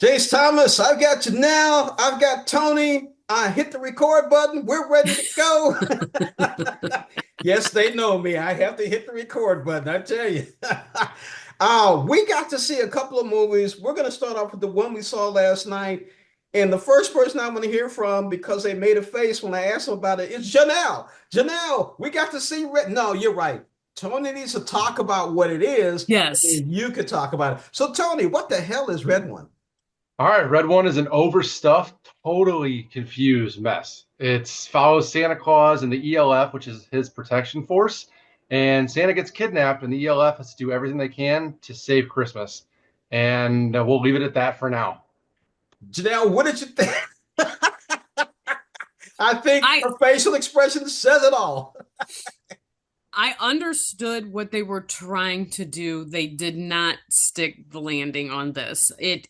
Jace Thomas, I've got you now. I've got Tony. I hit the record button. We're ready to go. Yes, they know me. I have to hit the record button. I tell you. We got to see a couple of movies. We're going to start off with the one we saw last night. And the first person I'm going to hear from, because they made a face when I asked them about it, is Janelle. Janelle, we got to see Red. No, you're right. Tony needs to talk about what it is, Yes. and you could talk about it. So, Tony, what the hell is Red One? All right, Red One is an overstuffed, totally confused mess. It follows Santa Claus and the ELF, which is his protection force, and Santa gets kidnapped, and the ELF has to do everything they can to save Christmas. And we'll leave it at that for now. Janelle, what did you think? I think I her facial expression says it all. I understood what they were trying to do. They did not stick the landing on this. It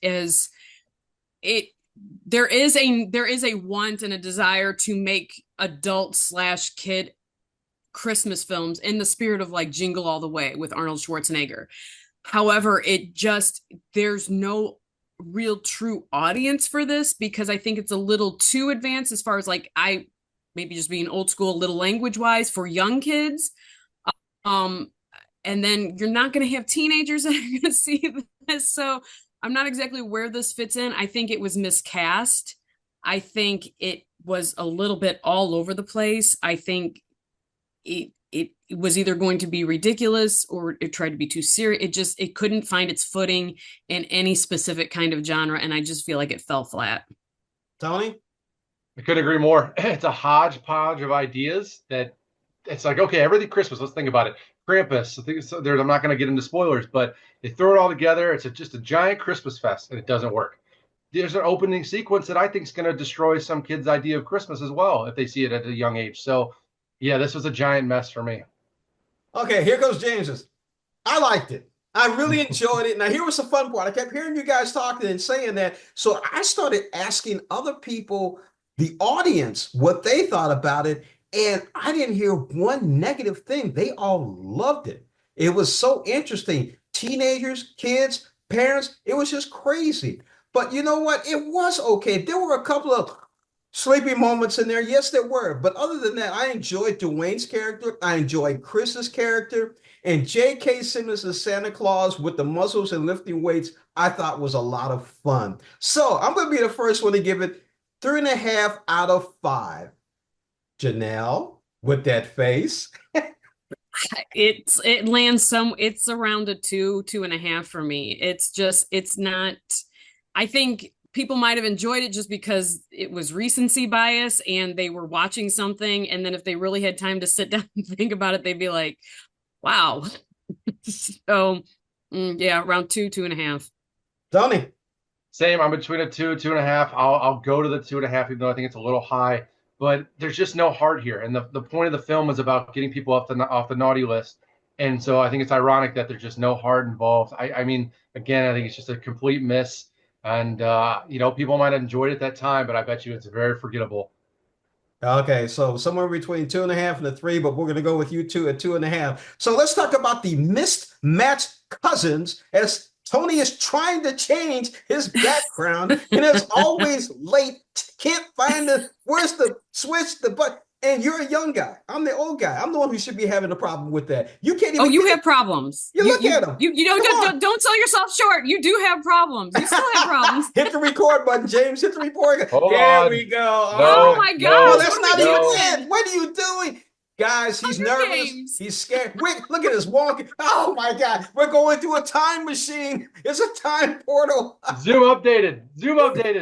there is a want and a desire to make adult slash kid Christmas films in the spirit of like Jingle All the Way with Arnold Schwarzenegger. However, there's no real true audience for this because I think it's a little too advanced as far as like I maybe just being old school a little language wise for young kids. Um, and then you're not going to have teenagers that are going to see this. So I'm not exactly where this fits in. I think it was miscast. I think it was a little bit all over the place. I think it was either going to be ridiculous or it tried to be too serious. It couldn't find its footing in any specific kind of genre, and I just feel like it fell flat. Tony? I couldn't agree more. It's a hodgepodge of ideas that it's like, okay, everything Christmas, let's think about it. Krampus, I'm not going to get into spoilers, but they throw it all together. It's just a giant Christmas fest, and it doesn't work. There's an opening sequence that I think is going to destroy some kids' idea of Christmas as well if they see it at a young age. So, yeah, this was a giant mess for me. Okay, here goes James's. I liked it. I really enjoyed it. Now, here was the fun part. I kept hearing you guys talking and saying that. So I started asking other people, the audience, what they thought about it. And I didn't hear one negative thing. They all loved it. It was so interesting. Teenagers, kids, parents, it was just crazy. But you know what? It was okay. There were a couple of sleepy moments in there. Yes, there were. But other than that, I enjoyed Dwayne's character. I enjoyed Chris's character. And J.K. Simmons as Santa Claus with the muscles and lifting weights, I thought was a lot of fun. So I'm going to be the first one to give it 3.5 out of 5. Janelle, with that face. It's around a 2.5 for me. It's not. I think people might have enjoyed it just because it was recency bias and they were watching something, and then if they really had time to sit down and think about it, they'd be like, "Wow." So, yeah, around 2.5. Tony. Same. I'm between a 2.5. I'll go to the 2.5, even though I think it's a little high. But there's just no heart here, and the point of the film is about getting people off the naughty list. And so I think it's ironic that there's just no heart involved. I mean, again, I think it's just a complete miss. And people might have enjoyed it at that time, but I bet you it's very forgettable. Okay, so somewhere between 2.5 and 3, but we're going to go with you two at 2.5. So let's talk about the mismatched cousins as Tony is trying to change his background and is always late. Can't find where's the switch, the button. And you're a young guy. I'm the old guy. I'm the one who should be having a problem with that. You can't Oh, even you get it. have problems. You look at him. You Come on. don't sell yourself short. You do have problems. You still have problems. Hit the record button, James. Hit the record. Hold There on. we go. All Oh right. No, my No, gosh, no, that's what not are we even no. it. doing? What are you doing? Guys, he's Hunger nervous. Games. He's scared. Wait, look at this walking. Oh my God. We're going through a time machine. It's a time portal. Zoom updated,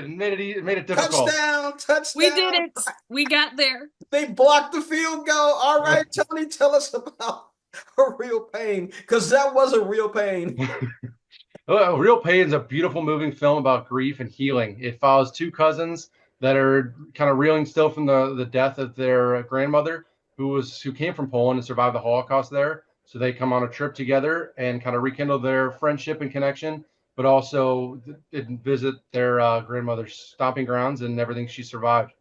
and made it difficult. Touchdown. We did Touchdown. it. We got there. They blocked the field goal. All right, Tony, tell us about a real pain because that was a real pain. Real Pain is a beautiful moving film about grief and healing. It follows two cousins that are kind of reeling still from the death of their grandmother, who came from Poland and survived the Holocaust there. So they come on a trip together and kind of rekindle their friendship and connection, but also visit their grandmother's stomping grounds and everything she survived.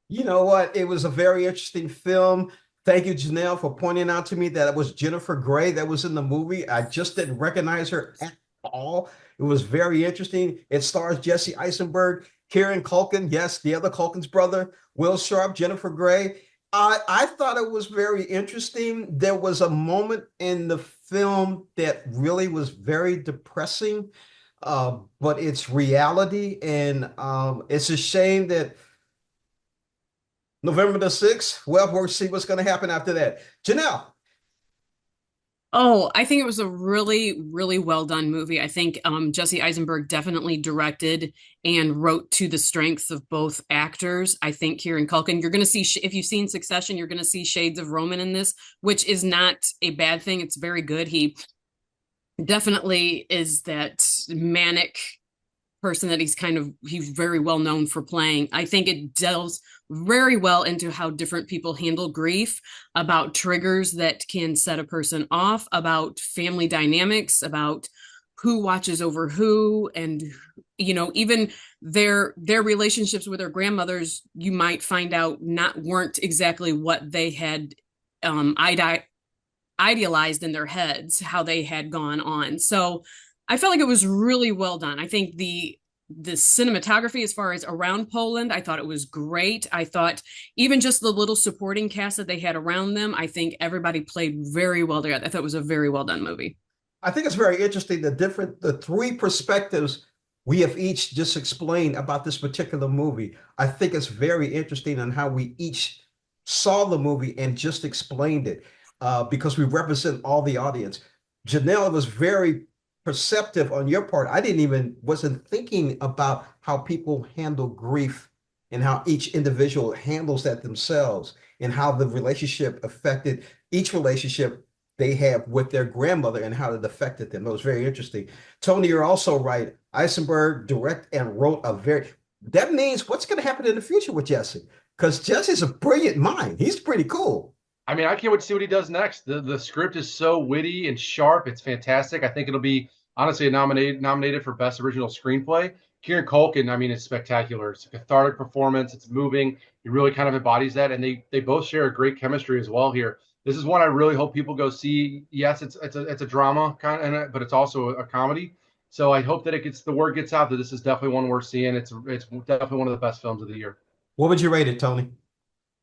You know what? It was a very interesting film. Thank you, Janelle, for pointing out to me that it was Jennifer Grey that was in the movie. I just didn't recognize her at all. It was very interesting. It stars Jesse Eisenberg, Kieran Culkin, yes, the other Culkin's brother, Will Sharp, Jennifer Grey. I thought it was very interesting. There was a moment in the film that really was very depressing, but it's reality, and it's a shame that November the 6th, well, we'll see what's going to happen after that. Janelle. Oh, I think it was a really, really well done movie. I think Jesse Eisenberg definitely directed and wrote to the strengths of both actors. I think Kieran Culkin, you're going to see, if you've seen Succession, you're going to see shades of Roman in this, which is not a bad thing. It's very good. He definitely is that manic person that he's very well known for playing. I think it delves very well into how different people handle grief, about triggers that can set a person off, about family dynamics, about who watches over who, and even their relationships with their grandmothers, you might find out weren't exactly what they had idealized in their heads, how they had gone on. So I felt like it was really well done. I think the cinematography as far as around Poland, I thought it was great. I thought even just the little supporting cast that they had around them, I think everybody played very well there. I thought it was a very well done movie. I think it's very interesting the three perspectives we have each just explained about this particular movie. I think it's very interesting on how we each saw the movie and just explained it, because we represent all the audience. Janelle was very perceptive on your part. Wasn't thinking about how people handle grief and how each individual handles that themselves, and how the relationship affected each relationship they have with their grandmother and how it affected them. It was very interesting. Tony, you're also right. Eisenberg direct and wrote that means what's going to happen in the future with Jesse, because Jesse's a brilliant mind. He's pretty cool. I mean, I can't wait to see what he does next. The script is so witty and sharp. It's fantastic. I think it'll be honestly nominated for Best Original Screenplay. Kieran Culkin, I mean, it's spectacular. It's a cathartic performance. It's moving. He really kind of embodies that, and they both share a great chemistry as well here. This is one I really hope people go see. Yes, it's a drama kind of, but it's also a comedy. So I hope that the word gets out that this is definitely one worth seeing. It's definitely one of the best films of the year. What would you rate it, Tony?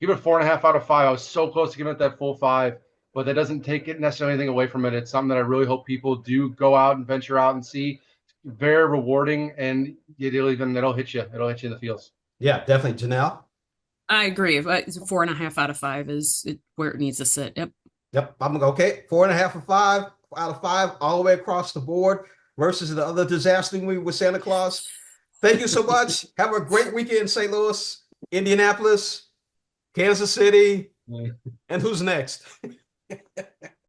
Give it 4.5 out of 5. I was so close to giving it that full 5, but that doesn't take it necessarily anything away from it. It's something that I really hope people do go out and venture out and see. Very rewarding, and it'll hit you. It'll hit you in the feels. Yeah, definitely. Janelle? I agree. 4.5 out of 5 is where it needs to sit. Yep. I'm okay. 4.5 out of 5, all the way across the board, versus the other disaster movie with Santa Claus. Thank you so much. Have a great weekend in St. Louis, Indianapolis, Kansas City, and who's next?